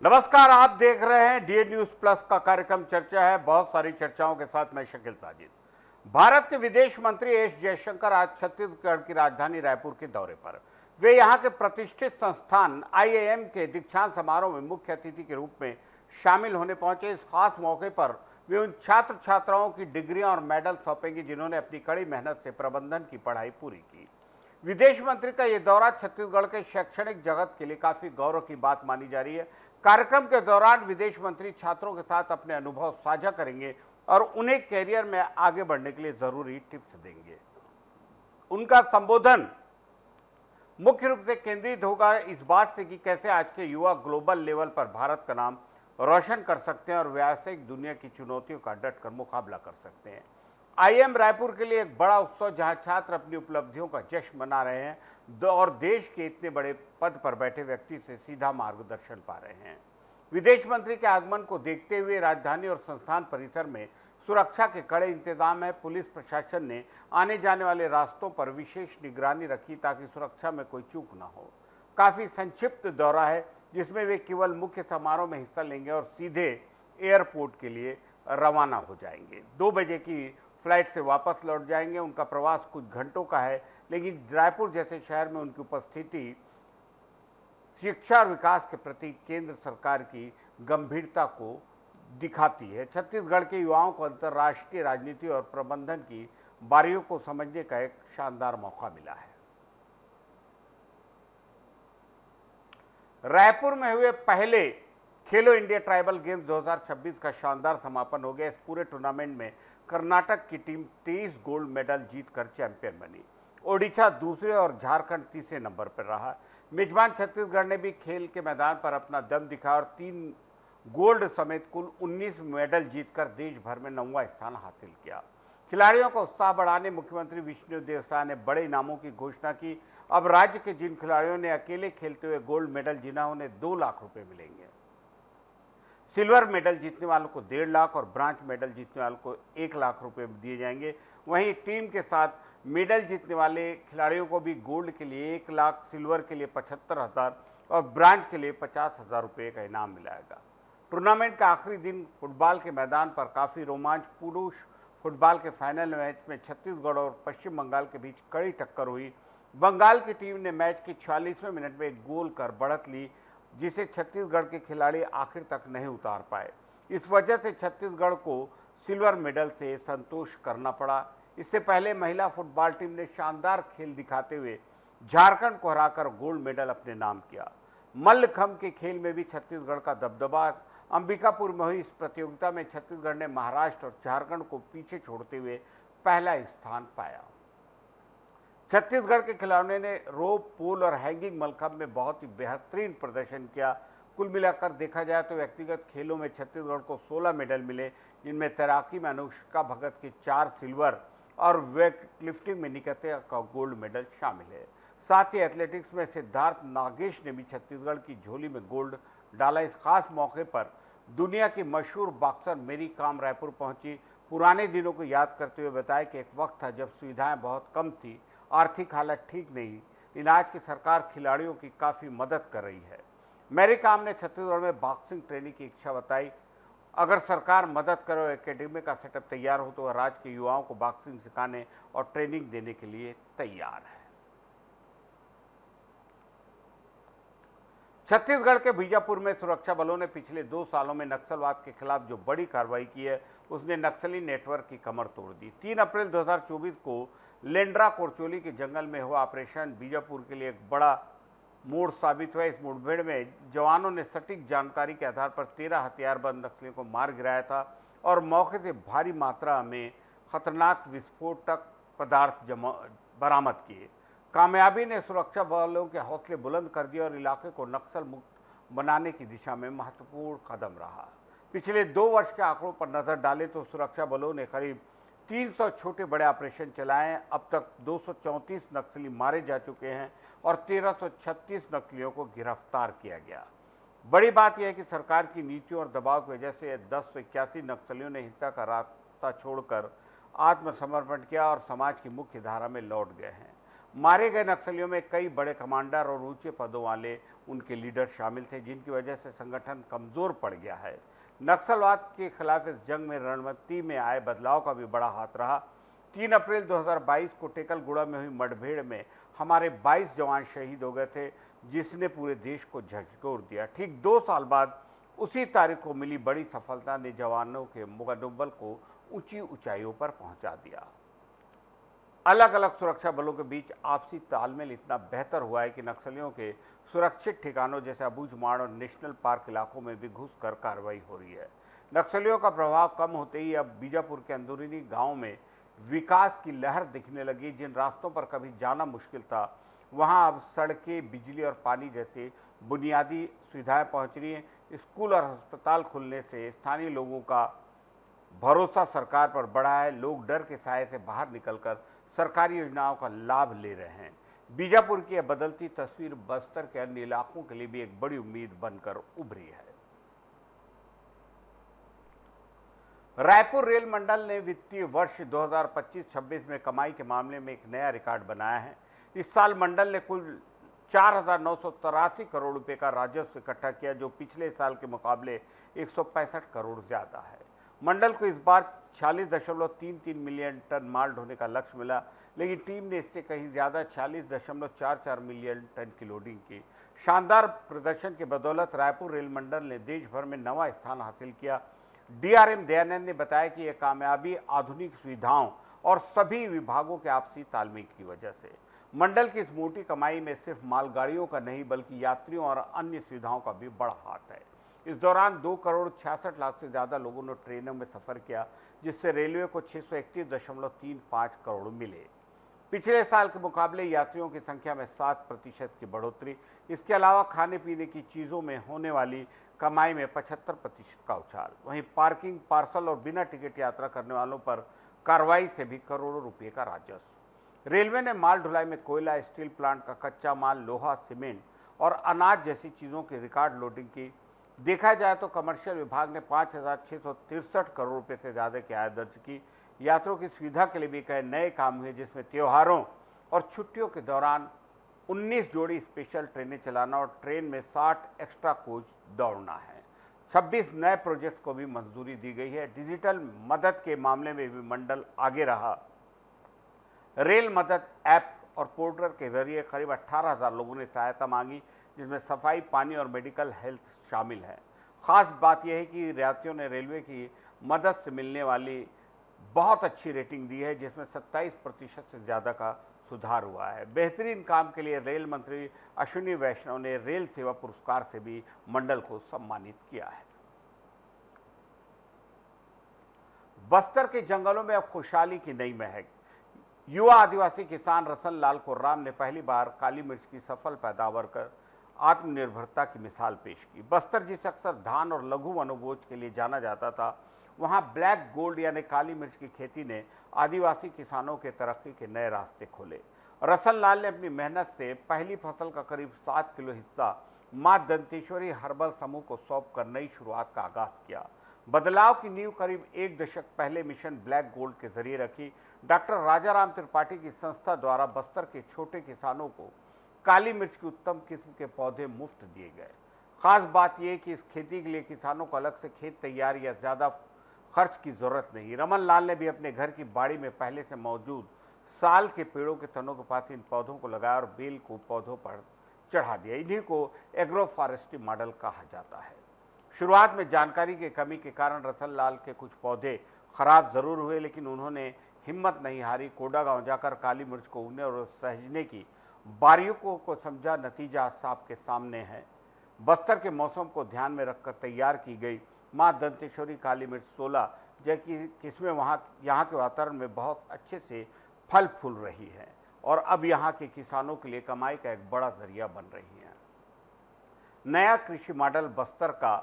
नमस्कार, आप देख रहे हैं डीए न्यूज प्लस का कार्यक्रम चर्चा है। बहुत सारी चर्चाओं के साथ मैं शकील साजिद। भारत के विदेश मंत्री एस जयशंकर आज छत्तीसगढ़ की राजधानी रायपुर के दौरे पर। वे यहां के प्रतिष्ठित संस्थान आईआईएम के दीक्षांत समारोह में मुख्य अतिथि के रूप में शामिल होने पहुंचे। इस खास मौके पर वे उन छात्र छात्राओं की डिग्रियां और मेडल सौंपेंगे जिन्होंने अपनी कड़ी मेहनत से प्रबंधन की पढ़ाई पूरी की। विदेश मंत्री का यह दौरा छत्तीसगढ़ के शैक्षणिक जगत के लिए काफी गौरव की बात मानी जा रही है। कार्यक्रम के दौरान विदेश मंत्री छात्रों के साथ अपने अनुभव साझा करेंगे और उन्हें कैरियर में आगे बढ़ने के लिए जरूरी टिप्स देंगे। उनका संबोधन मुख्य रूप से केंद्रित होगा इस बात से कि कैसे आज के युवा ग्लोबल लेवल पर भारत का नाम रोशन कर सकते हैं और व्यावसायिक दुनिया की चुनौतियों का डटकर मुकाबला कर सकते हैं। आईआईएम रायपुर के लिए एक बड़ा उत्सव जहां छात्र अपनी उपलब्धियों का जश्न मना रहे हैं और देश के इतने बड़े पद पर बैठे व्यक्ति से सीधा मार्गदर्शन पा रहे हैं। विदेश मंत्री के आगमन को देखते हुए राजधानी और संस्थान परिसर में सुरक्षा के कड़े इंतजाम है। पुलिस प्रशासन ने आने जाने वाले रास्तों पर विशेष निगरानी रखी ताकि सुरक्षा में कोई चूक न हो। काफी संक्षिप्त दौरा है जिसमें वे केवल मुख्य समारोह में हिस्सा लेंगे और सीधे एयरपोर्ट के लिए रवाना हो जाएंगे। 2 बजे की फ्लाइट से वापस लौट जाएंगे। उनका प्रवास कुछ घंटों का है, लेकिन रायपुर जैसे शहर में उनकी उपस्थिति शिक्षा और विकास के प्रति केंद्र सरकार की गंभीरता को दिखाती है। छत्तीसगढ़ के युवाओं को अंतर्राष्ट्रीय राजनीति और प्रबंधन की बारियों को समझने का एक शानदार मौका मिला है। रायपुर में हुए पहले खेलो इंडिया ट्राइबल गेम्स 2026 का शानदार समापन हो गया। इस पूरे टूर्नामेंट में कर्नाटक की टीम 23 गोल्ड मेडल जीतकर चैंपियन बनी। ओडिशा दूसरे और झारखंड तीसरे नंबर पर रहा। मेजबान छत्तीसगढ़ ने भी खेल के मैदान पर अपना दम दिखाया और 3 गोल्ड समेत कुल 19 मेडल जीतकर देश भर में 9वां स्थान हासिल किया। खिलाड़ियों का उत्साह बढ़ाने मुख्यमंत्री विष्णुदेव साय ने बड़े इनामों की घोषणा की। अब राज्य के जिन खिलाड़ियों ने अकेले खेलते हुए गोल्ड मेडल जीता उन्हें 2 लाख रुपए मिलेंगे। सिल्वर मेडल जीतने वालों को 1.5 लाख और ब्रांज मेडल जीतने वालों को 1 लाख रुपए दिए जाएंगे। वहीं टीम के साथ मेडल जीतने वाले खिलाड़ियों को भी गोल्ड के लिए 1 लाख, सिल्वर के लिए 75,000 और ब्रांज के लिए 50,000 रुपये का इनाम मिलेगा। टूर्नामेंट का आखिरी दिन फुटबॉल के मैदान पर काफ़ी रोमांच। पुरुष फुटबॉल के फाइनल मैच में छत्तीसगढ़ और पश्चिम बंगाल के बीच कड़ी टक्कर हुई। बंगाल की टीम ने मैच के 46वें मिनट में एक गोल कर बढ़त ली, जिसे छत्तीसगढ़ के खिलाड़ी आखिर तक नहीं उतार पाए। इस वजह से छत्तीसगढ़ को सिल्वर मेडल से संतोष करना पड़ा। इससे पहले महिला फुटबॉल टीम ने शानदार खेल दिखाते हुए झारखंड को हराकर गोल्ड मेडल अपने नाम किया। मल्लखंभ के खेल में भी छत्तीसगढ़ का दबदबा। अंबिकापुर में हुई इस प्रतियोगिता में छत्तीसगढ़ ने महाराष्ट्र और झारखंड को पीछे छोड़ते हुए पहला स्थान पाया। छत्तीसगढ़ के खिलाड़ियों ने रोप, पूल और हैंगिंग मलखंभ में बहुत ही बेहतरीन प्रदर्शन किया। कुल मिलाकर देखा जाए तो व्यक्तिगत खेलों में छत्तीसगढ़ को 16 मेडल मिले, जिनमें तैराकी में अनुष्का भगत के 4 सिल्वर और वेट लिफ्टिंग में निकिता का गोल्ड मेडल शामिल है। साथ ही एथलेटिक्स में सिद्धार्थ नागेश ने भी छत्तीसगढ़ की झोली में गोल्ड डाला। इस खास मौके पर दुनिया की मशहूर बॉक्सर मेरी कॉम रायपुर पहुंची। पुराने दिनों को याद करते हुए बताया कि एक वक्त था जब सुविधाएं बहुत कम थी, आर्थिक हालत ठीक नहीं, लेकिन आज की सरकार खिलाड़ियों की काफ़ी मदद कर रही है। मेरी कॉम ने छत्तीसगढ़ में बॉक्सिंग ट्रेनिंग की इच्छा बताई। अगर सरकार मदद करे और एकेडमी का सेटअप तैयार हो तो वह राज्य के युवाओं को बॉक्सिंग सिखाने और ट्रेनिंग देने के लिए तैयार है। छत्तीसगढ़ के बीजापुर में सुरक्षा बलों ने पिछले 2 सालों में नक्सलवाद के खिलाफ जो बड़ी कार्रवाई की है, उसने नक्सली नेटवर्क की कमर तोड़ दी। 3 अप्रैल 2024 को लेंड्रा कोरचोली के जंगल में हुआ ऑपरेशन बीजापुर के लिए एक बड़ा मोड़ साबित हुआ। इस मुठभेड़ में जवानों ने सटीक जानकारी के आधार पर 13 हथियारबंद नक्सलियों को मार गिराया था और मौके से भारी मात्रा में खतरनाक विस्फोटक पदार्थ बरामद किए। कामयाबी ने सुरक्षा बलों के हौसले बुलंद कर दिए और इलाके को नक्सल मुक्त बनाने की दिशा में महत्वपूर्ण कदम रहा। पिछले 2 वर्ष के आंकड़ों पर नजर डालें तो सुरक्षा बलों ने करीब 300 छोटे बड़े ऑपरेशन चलाए। अब तक 234 नक्सली मारे जा चुके हैं और 1336 नक्सलियों को गिरफ्तार किया गया। बड़ी बात यह है कि सरकार की नीतियों और दबाव की वजह से 10 से 81 नक्सलियों ने हिंसा का रास्ता छोड़कर आत्मसमर्पण किया और समाज की मुख्य धारा में लौट गए हैं। मारे गए नक्सलियों में कई बड़े कमांडर और ऊंचे पदों वाले उनके लीडर शामिल थे, जिनकी वजह से संगठन कमजोर पड़ गया है। नक्सलवाद के खिलाफ इस जंग में रणनीति में आए बदलाव का भी बड़ा हाथ रहा। 3 अप्रैल 2022 को टेकलगुड़ा में हुई मुठभेड़ में हमारे 22 जवान शहीद हो गए थे, जिसने पूरे देश को झकझोर दिया। ठीक 2 साल बाद उसी तारीख को मिली बड़ी सफलता ने जवानों के मनोबल को ऊंची ऊंचाइयों पर पहुंचा दिया। अलग अलग सुरक्षा बलों के बीच आपसी तालमेल इतना बेहतर हुआ है कि नक्सलियों के सुरक्षित ठिकानों जैसे अबूझमाड़ और नेशनल पार्क इलाकों में भी घुसकर कार्रवाई हो रही है। नक्सलियों का प्रभाव कम होते ही अब बीजापुर के अंदरूनी गांव में विकास की लहर दिखने लगी। जिन रास्तों पर कभी जाना मुश्किल था, वहां अब सड़कें, बिजली और पानी जैसे बुनियादी सुविधाएं पहुंच रही हैं। स्कूल और अस्पताल खुलने से स्थानीय लोगों का भरोसा सरकार पर बढ़ा है। लोग डर के साए से बाहर निकलकर सरकारी योजनाओं का लाभ ले रहे हैं। बीजापुर की यह बदलती तस्वीर बस्तर के अन्य इलाकों के लिए भी एक बड़ी उम्मीद बनकर उभरी है। रायपुर रेल मंडल ने वित्तीय वर्ष 2025-26 में कमाई के मामले में एक नया रिकॉर्ड बनाया है। इस साल मंडल ने कुल 4,983 करोड़ रुपए का राजस्व इकट्ठा किया, जो पिछले साल के मुकाबले 165 करोड़ ज्यादा है। मंडल को इस बार 46.33 मिलियन टन माल ढोने का लक्ष्य मिला, लेकिन टीम ने इससे कहीं ज्यादा 46.44 मिलियन टन की लोडिंग की। शानदार प्रदर्शन के बदौलत रायपुर रेल मंडल ने देश भर में 9वां स्थान हासिल किया। डीआरएम दयानंद ने बताया कि यह कामयाबी आधुनिक सुविधाओं और सभी विभागों के आपसी तालमेल की वजह से। मंडल की इस मोटी कमाई में सिर्फ मालगाड़ियों का नहीं, बल्कि यात्रियों और अन्य सुविधाओं का भी बड़ा हाथ है। इस दौरान 2 करोड़ 66 लाख से ज्यादा लोगों ने ट्रेनों में सफर किया, जिससे रेलवे को 631.35 करोड़ मिले। पिछले साल के मुकाबले यात्रियों की संख्या में 7% की बढ़ोतरी। इसके अलावा खाने पीने की चीजों में होने वाली कमाई में 75% का उछाल। वहीं पार्किंग, पार्सल और बिना टिकट यात्रा करने वालों पर कार्रवाई से भी करोड़ों रुपए का राजस्व। रेलवे ने माल ढुलाई में कोयला, स्टील प्लांट का कच्चा माल, लोहा, सीमेंट और अनाज जैसी चीजों की रिकॉर्ड लोडिंग की। देखा जाए तो कमर्शियल विभाग ने 5,663 करोड़ रुपए से ज्यादा की आय दर्ज की। यात्रियों की सुविधा के लिए भी कई नए काम हुए, जिसमें त्योहारों और छुट्टियों के दौरान 19 जोड़ी स्पेशल ट्रेनें चलाना और ट्रेन में 60 एक्स्ट्रा कोच दौड़ना है। 26 नए प्रोजेक्ट को भी मंजूरी दी गई है। डिजिटल मदद के मामले में भी मंडल आगे रहा। रेल मदद ऐप और पोर्टल के जरिए करीब 18,000 लोगों ने सहायता मांगी, जिसमें सफाई, पानी और मेडिकल हेल्थ शामिल है। खास बात यह है कि यात्रियों ने रेलवे की मदद से मिलने वाली बहुत अच्छी रेटिंग दी है, जिसमें 27% से ज्यादा का सुधार हुआ है। बेहतरीन काम के लिए रेल मंत्री अश्विनी वैष्णव ने रेल सेवा पुरस्कार से भी मंडल को सम्मानित किया है। बस्तर के जंगलों में अब खुशहाली की नई महक। युवा आदिवासी किसान रसन लाल कोर्राम ने पहली बार काली मिर्च की सफल पैदावार कर आत्मनिर्भरता की मिसाल पेश की। बस्तर जिसे अक्सर धान और लघु वनोपज के लिए जाना जाता था, वहां ब्लैक गोल्ड यानी काली मिर्च की खेती ने आदिवासी किसानों के तरक्की के नए रास्ते खोले। रसन लाल ने अपनी मेहनत से पहली फसल का करीब 7 किलो हिस्सा मां दंतेश्वरी हर्बल समूह को सौंप कर नई शुरुआत का आगाज किया। बदलाव की नींव करीब 1 दशक पहले मिशन ब्लैक गोल्ड के जरिए रखी। डॉक्टर राजाराम त्रिपाठी की संस्था द्वारा बस्तर के छोटे किसानों को काली मिर्च की उत्तम किस्म के पौधे मुफ्त दिए गए। खास बात यह कि इस खेती के लिए किसानों को अलग से खेत तैयार या ज्यादा खर्च की जरूरत नहीं। रमन लाल ने भी अपने घर की बाड़ी में पहले से मौजूद साल के पेड़ों के तनों के पास इन पौधों को लगाया और बेल को पौधों पर चढ़ा दिया। इन्हीं को एग्रो फॉरेस्ट्री मॉडल कहा जाता है। शुरुआत में जानकारी की कमी के कारण रसन लाल के कुछ पौधे खराब जरूर हुए, लेकिन उन्होंने हिम्मत नहीं हारी। कोडा गांव जाकर काली मिर्च को उगने और सहेजने की बारीकियों को समझा। नतीजा साफ के सामने है। बस्तर के मौसम को ध्यान में रखकर तैयार की गई मां दंतेश्वरी काली मिर्च 16 जबकि किस्में यहाँ के वातावरण में बहुत अच्छे से फल फूल रही है और अब यहाँ के किसानों के लिए कमाई का एक बड़ा जरिया बन रही है। नया कृषि मॉडल बस्तर का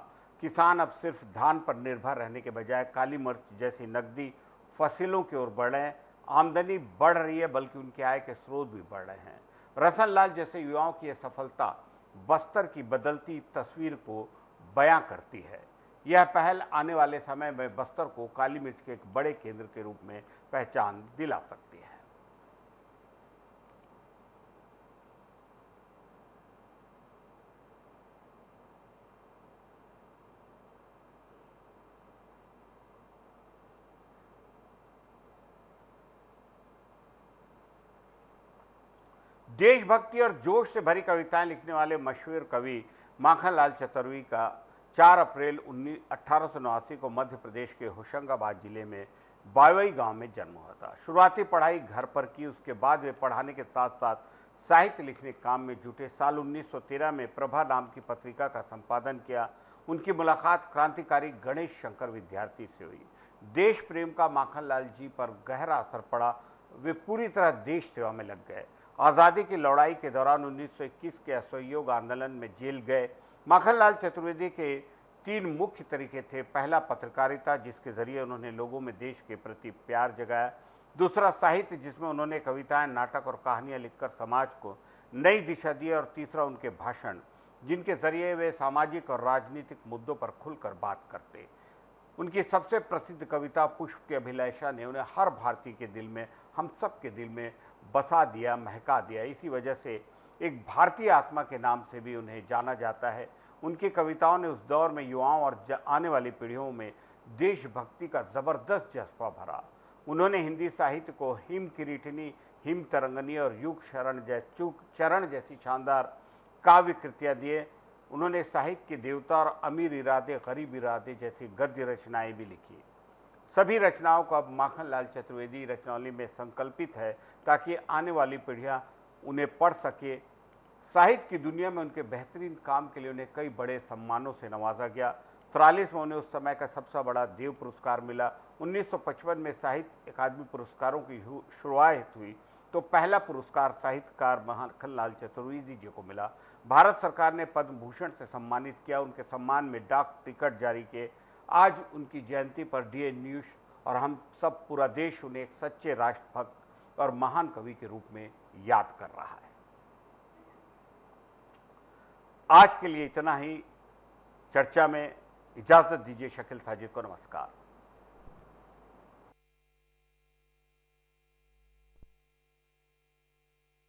किसान अब सिर्फ धान पर निर्भर रहने के बजाय काली मिर्च जैसी नकदी फसलों की ओर बढ़ रहे हैं। आमदनी बढ़ रही है, बल्कि उनके आय के स्रोत भी बढ़ रहे हैं। रसन लाल जैसे युवाओं की यह सफलता बस्तर की बदलती तस्वीर को बयां करती है। यह पहल आने वाले समय में बस्तर को काली मिर्च के एक बड़े केंद्र के रूप में पहचान दिला सकती है। देशभक्ति और जोश से भरी कविताएं लिखने वाले मशहूर कवि माखनलाल चतुर्वेदी का 4 अप्रैल 1889 को मध्य प्रदेश के होशंगाबाद जिले में बावई गांव में जन्म हुआ था। शुरुआती पढ़ाई घर पर की, उसके बाद वे पढ़ाने के साथ साथ साहित्य लिखने के काम में जुटे। साल 1913 में प्रभा नाम की पत्रिका का संपादन किया। उनकी मुलाकात क्रांतिकारी गणेश शंकर विद्यार्थी से हुई। देश प्रेम का माखनलाल जी पर गहरा असर पड़ा। वे पूरी तरह देश सेवा में लग गए। आज़ादी की लड़ाई के दौरान 1921 के असहयोग आंदोलन में जेल गए। माखनलाल चतुर्वेदी के 3 मुख्य तरीके थे। पहला पत्रकारिता, जिसके जरिए उन्होंने लोगों में देश के प्रति प्यार जगाया। दूसरा साहित्य, जिसमें उन्होंने कविताएं, नाटक और कहानियां लिखकर समाज को नई दिशा दी। और तीसरा उनके भाषण, जिनके जरिए वे सामाजिक और राजनीतिक मुद्दों पर खुलकर बात करते। उनकी सबसे प्रसिद्ध कविता पुष्प की अभिलाषा ने उन्हें हर भारतीय के दिल में, हम सब के दिल में बसा दिया, महका दिया। इसी वजह से एक भारतीय आत्मा के नाम से भी उन्हें जाना जाता है। उनकी कविताओं ने उस दौर में युवाओं और आने वाली पीढ़ियों में देशभक्ति का जबरदस्त जज्बा भरा। उन्होंने हिंदी साहित्य को हिम किरीटिनी, हिम तरंगनी और युग चरण जैसी शानदार काव्य कृतियाँ दिए। उन्होंने साहित्य के देवता और अमीर इरादे, गरीब इरादे जैसी गद्य रचनाएं भी लिखी। सभी रचनाओं को अब माखनलाल चतुर्वेदी रचनावली में संकल्पित है, ताकि आने वाली पीढ़ियां उन्हें पढ़ सके। साहित्य की दुनिया में उनके बेहतरीन काम के लिए उन्हें कई बड़े सम्मानों से नवाजा गया। 43 में उन्हें उस समय का सबसे बड़ा देव पुरस्कार मिला। 1955 में साहित्य अकादमी पुरस्कारों की शुरुआत हुई तो पहला पुरस्कार साहित्यकार माखनलाल चतुर्वेदी जी को मिला। भारत सरकार ने पद्म भूषण से सम्मानित किया। उनके सम्मान में डाक टिकट जारी किए। आज उनकी जयंती पर डीए न्यूज और हम सब पूरा देश उन्हें एक सच्चे राष्ट्रभक्त और महान कवि के रूप में याद कर रहा है। आज के लिए इतना ही। चर्चा में इजाजत दीजिए। शकील साजिद को नमस्कार।